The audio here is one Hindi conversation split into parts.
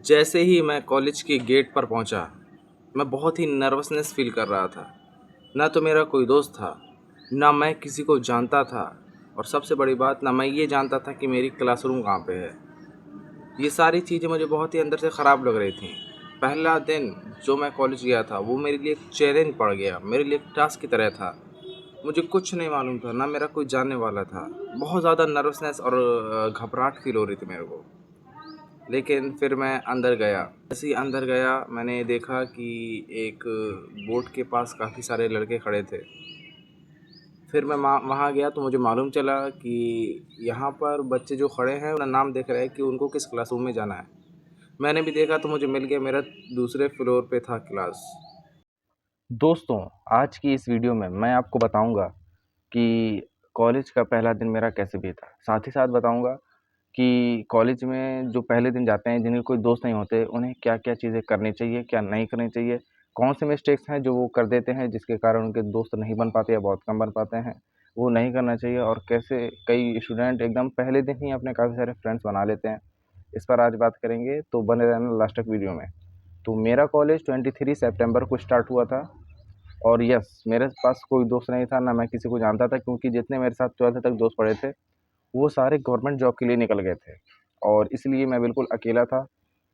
जैसे ही मैं कॉलेज के गेट पर पहुंचा, मैं बहुत ही नर्वसनेस फील कर रहा था। ना तो मेरा कोई दोस्त था, ना मैं किसी को जानता था, और सबसे बड़ी बात, ना मैं ये जानता था कि मेरी क्लासरूम कहाँ पे है। ये सारी चीज़ें मुझे बहुत ही अंदर से ख़राब लग रही थी। पहला दिन जो मैं कॉलेज गया था, वो मेरे लिए एक चैलेंज पड़ गया, मेरे लिए एक टास्क की तरह था। मुझे कुछ नहीं मालूम था, ना मेरा कोई जानने वाला था। बहुत ज़्यादा नर्वसनेस और घबराहट फील हो रही थी मेरे को। लेकिन फिर मैं अंदर गया। जैसे ही अंदर गया, मैंने देखा कि एक बोर्ड के पास काफ़ी सारे लड़के खड़े थे। फिर मैं वहाँ गया तो मुझे मालूम चला कि यहाँ पर बच्चे जो खड़े हैं, उनका नाम देख रहे हैं कि उनको किस क्लासरूम में जाना है। मैंने भी देखा तो मुझे मिल गया, मेरा दूसरे फ्लोर पे था क्लास। दोस्तों, आज की इस वीडियो में मैं आपको बताऊंगा कि कॉलेज का पहला दिन मेरा कैसे बीता। साथ ही साथ बताऊंगा कि कॉलेज में जो पहले दिन जाते हैं, जिन्हें कोई दोस्त नहीं होते, उन्हें क्या-क्या चीज़ें करनी चाहिए, क्या नहीं करनी चाहिए, कौन से मिस्टेक्स हैं जो वो कर देते हैं जिसके कारण उनके दोस्त नहीं बन पाते या बहुत कम बन पाते हैं, वो नहीं करना चाहिए, और कैसे कई स्टूडेंट एकदम पहले दिन ही अपने काफ़ी सारे फ्रेंड्स बना लेते हैं। इस पर आज बात करेंगे, तो बने रहना लास्ट तक वीडियो में। तो मेरा कॉलेज 23 सितंबर को स्टार्ट हुआ था, और यस, मेरे पास कोई दोस्त नहीं था, ना मैं किसी को जानता था, क्योंकि जितने मेरे साथ 12th तक दोस्त पढ़े थे, वो सारे गवर्नमेंट जॉब के लिए निकल गए थे, और इसलिए मैं बिल्कुल अकेला था।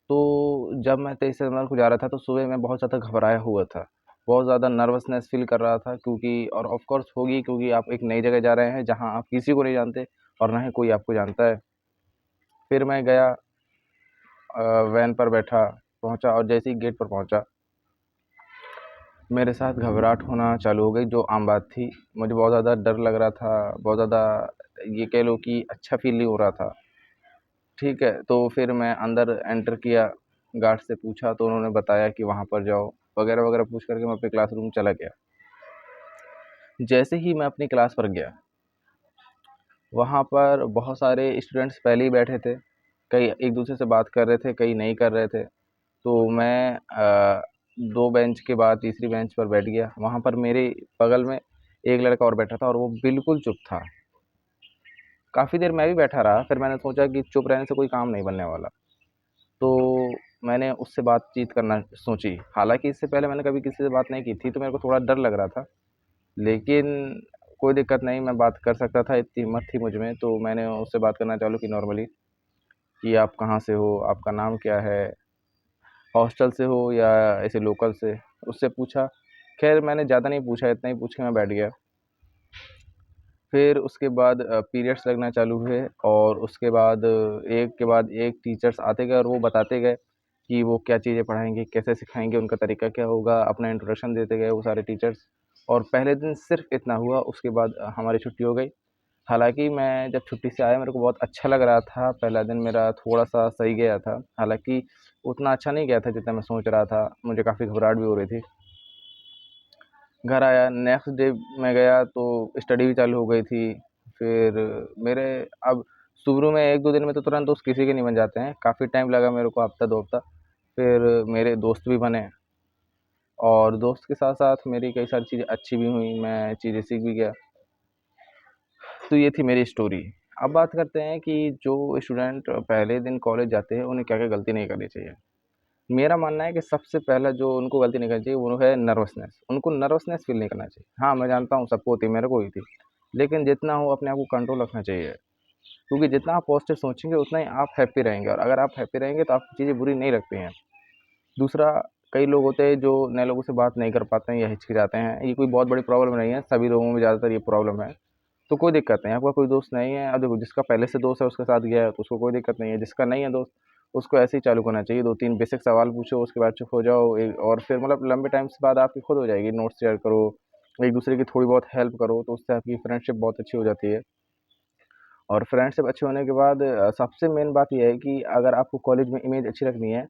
तो जब मैं 23 सितंबर को जा रहा था, तो सुबह मैं बहुत ज़्यादा घबराया हुआ था। बहुत ज़्यादा नर्वसनेस फ़ील कर रहा था, क्योंकि और ऑफ़ कोर्स होगी, क्योंकि आप एक नई जगह जा रहे हैं, जहाँ आप किसी को नहीं जानते और ना ही कोई आपको जानता है। फिर मैं गया, वैन पर बैठा, पहुँचा, और जैसे ही गेट पर पहुँचा, मेरे साथ घबराहट होना चालू हो गई, जो आम बात थी। मुझे बहुत ज़्यादा डर लग रहा था, बहुत ज़्यादा ये कह लो कि अच्छा फ़ील नहीं हो रहा था। ठीक है, तो फिर मैं अंदर एंटर किया, गार्ड से पूछा तो उन्होंने बताया कि वहाँ पर जाओ, वगैरह-वगैरह पूछ कर के मैं अपने क्लासरूम चला गया। जैसे ही मैं अपनी क्लास पर गया, वहाँ पर बहुत सारे स्टूडेंट्स पहले ही बैठे थे, कई एक-दूसरे से बात कर रहे थे, कई नहीं कर रहे थे। तो मैं 2 बेंच के बाद तीसरी बेंच पर बैठ गया। वहाँ पर मेरे बगल में एक लड़का और बैठा था, और वो बिल्कुल चुप था। काफ़ी देर मैं भी बैठा रहा, फिर मैंने सोचा कि चुप रहने से कोई काम नहीं बनने वाला। तो मैंने उससे बातचीत करना सोची। हालाँकि इससे पहले मैंने कभी किसी से बात नहीं की थी, तो मेरे को थोड़ा डर लग रहा था। लेकिन कोई दिक्कत नहीं, मैं बात कर सकता था, इतनी हिम्मत थी मुझ में। तो मैंने उससे बात करना चालू की नॉर्मली, कि आप कहाँ से हो? आपका नाम क्या है? हॉस्टल से हो या ऐसे लोकल से? उससे पूछा। ख़ैर मैंने ज़्यादा नहीं पूछा, इतना ही पूछ के मैं बैठ गया। फिर उसके बाद पीरियड्स लगना चालू हुए, और उसके बाद एक के बाद एक टीचर्स आते गए और वो बताते गए कि वो क्या चीज़ें पढ़ाएँगे, कैसे सिखाएँगे, उनका तरीका क्या होगा, अपना इंट्रोडक्शन देते गए वो सारे टीचर्स। और पहले दिन सिर्फ़ इतना हुआ, उसके बाद हमारी छुट्टी हो गई। हालाँकि मैं जब छुट्टी से आया, मेरे को बहुत अच्छा लग रहा था, पहला दिन मेरा थोड़ा-सा सही गया था। हालाँकि उतना अच्छा नहीं गया था जितना मैं सोच रहा था, मुझे काफ़ी घबराहट भी हो रही थी। घर आया, नेक्स्ट डे मैं गया तो स्टडी भी चालू हो गई थी। फिर मेरे अब शुरू में 1-2 दिन में तो तुरंत दोस्त किसी के नहीं बन जाते हैं, काफ़ी टाइम लगा मेरे को, हफ़्ता 2 हफ़्ता। फिर मेरे दोस्त भी बने, और दोस्त के साथ-साथ मेरी कई सारी चीज़ें अच्छी भी हुईं, मैं चीज़ें सीख भी गया। तो ये थी मेरी स्टोरी। अब बात करते हैं कि जो स्टूडेंट पहले दिन कॉलेज जाते हैं, उन्हें क्या-क्या गलती नहीं करनी चाहिए। मेरा मानना है कि सबसे पहला जो उनको गलती नहीं करनी चाहिए, वो है नर्वसनेस। उनको नर्वसनेस फ़ील नहीं करना चाहिए। हाँ, मैं जानता हूँ सबको होती है, मेरे को हुई थी। लेकिन जितना हो अपने आप को कंट्रोल रखना चाहिए। क्योंकि जितना आप पॉज़िटिव सोचेंगे, उतना ही आप हैप्पी रहेंगे, और अगर आप हैप्पी रहेंगे तो आपको चीज़ें बुरी नहीं लगती हैं। दूसरा, कई लोग होते हैं जो नए लोगों से बात नहीं कर पाते हैं या हिचकिचाते हैं। ये कोई बहुत बड़ी प्रॉब्लम नहीं है, सभी लोगों में ज़्यादातर ये प्रॉब्लम है। तो कोई दिक्कत नहीं है, आपका कोई दोस्त नहीं है, अब देखो जिसका पहले से दोस्त है उसके साथ गया है तो उसको कोई दिक्कत नहीं है, जिसका नहीं है दोस्त, उसको ऐसे ही चालू करना चाहिए। 2-3 बेसिक सवाल पूछो, उसके बाद चुप हो जाओ, और फिर मतलब लंबे टाइम से बाद आपकी खुद हो जाएगी। नोट्स शेयर करो, एक-दूसरे की थोड़ी बहुत हेल्प करो, तो उससे आपकी फ्रेंडशिप बहुत अच्छी हो जाती है। और फ्रेंडशिप अच्छी होने के बाद सबसे मेन बात ये है कि अगर आपको कॉलेज में इमेज अच्छी रखनी है,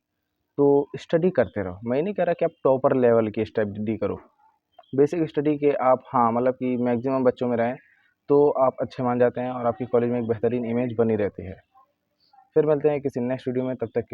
तो स्टडी करते रहो। मैं ये नहीं कह रहा कि आप टॉपर लेवल की स्टडी करो। बेसिक स्टडी के आप, हाँ, मतलब कि मैक्सिमम बच्चों में रहें, तो आप अच्छे मान जाते हैं, और आपकी कॉलेज में एक बेहतरीन इमेज बनी रहती है। फिर मिलते हैं किसी नेक्स्ट वीडियो में, तब तक के